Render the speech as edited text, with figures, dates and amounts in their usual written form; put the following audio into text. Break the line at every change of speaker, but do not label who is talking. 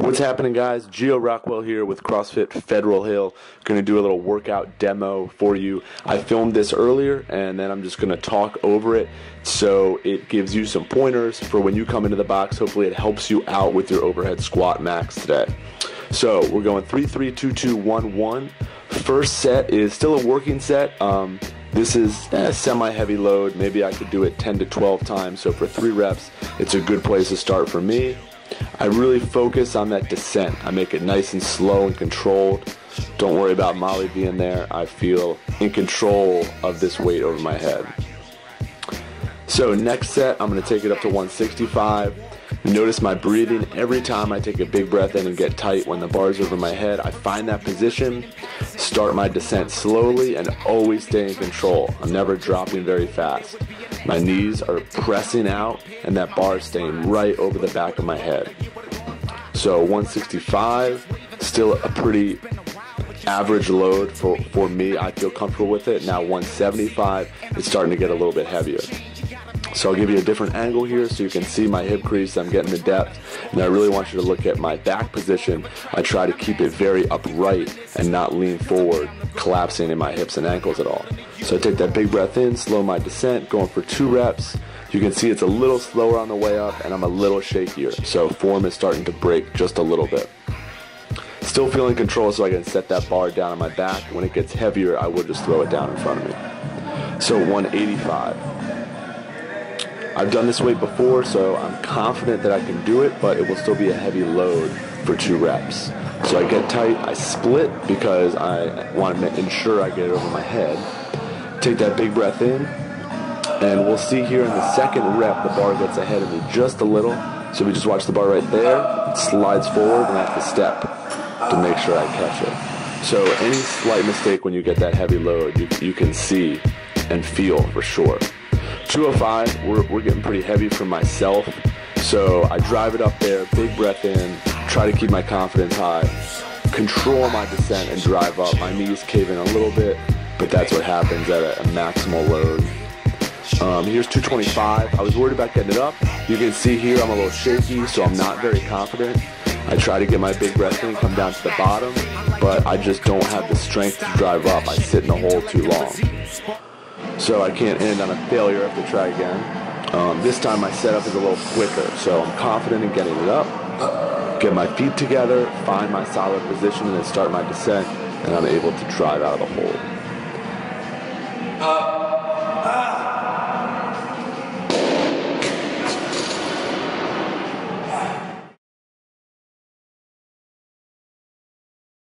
What's happening, guys? Gio Rockwell here with CrossFit Federal Hill. Going to do a little workout demo for you. I filmed this earlier and then I'm just going to talk over it so it gives you some pointers for when you come into the box. Hopefully it helps you out with your overhead squat max today. So we're going 3-3-2-2-1-1. First set is still a working set. This is a semi-heavy load. Maybe I could do it 10 to 12 times. So for 3 reps, it's a good place to start for me. I really focus on that descent. I make it nice and slow and controlled. Don't worry about Molly being there. I feel in control of this weight over my head. So next set, I'm going to take it up to 165. Notice my breathing. Every time I take a big breath in and get tight when the bar's over my head, I find that position, start my descent slowly, and always stay in control. I'm never dropping very fast. My knees are pressing out, and that bar is staying right over the back of my head. So 165, still a pretty average load for me. I feel comfortable with it. Now 175, it's starting to get a little bit heavier. So I'll give you a different angle here so you can see my hip crease. I'm getting the depth, and I really want you to look at my back position. I try to keep it very upright and not lean forward, collapsing in my hips and ankles at all. So I take that big breath in, slow my descent, going for 2 reps. You can see it's a little slower on the way up, and I'm a little shakier. So form is starting to break just a little bit. Still feeling control so I can set that bar down on my back. When it gets heavier, I will just throw it down in front of me. So 185. I've done this weight before, so I'm confident that I can do it, but it will still be a heavy load for 2 reps. So I get tight, I split because I want to ensure I get it over my head. Take that big breath in, and we'll see here in the second rep, the bar gets ahead of me just a little. So we just watch the bar right there, it slides forward, and I have to step to make sure I catch it. So any slight mistake when you get that heavy load, you can see and feel for sure. 205, we're getting pretty heavy for myself, so I drive it up there, big breath in, try to keep my confidence high, control my descent and drive up. My knees cave in a little bit, but that's what happens at a maximal load. Here's 225. I was worried about getting it up. You can see here I'm a little shaky, so I'm not very confident. I try to get my big breath in, come down to the bottom, but I just don't have the strength to drive up. I sit in the hole too long. So I can't end on a failure. I have to try again. This time my setup is a little quicker, so I'm confident in getting it up, get my feet together, find my solid position, and then start my descent, and I'm able to drive out of the hole.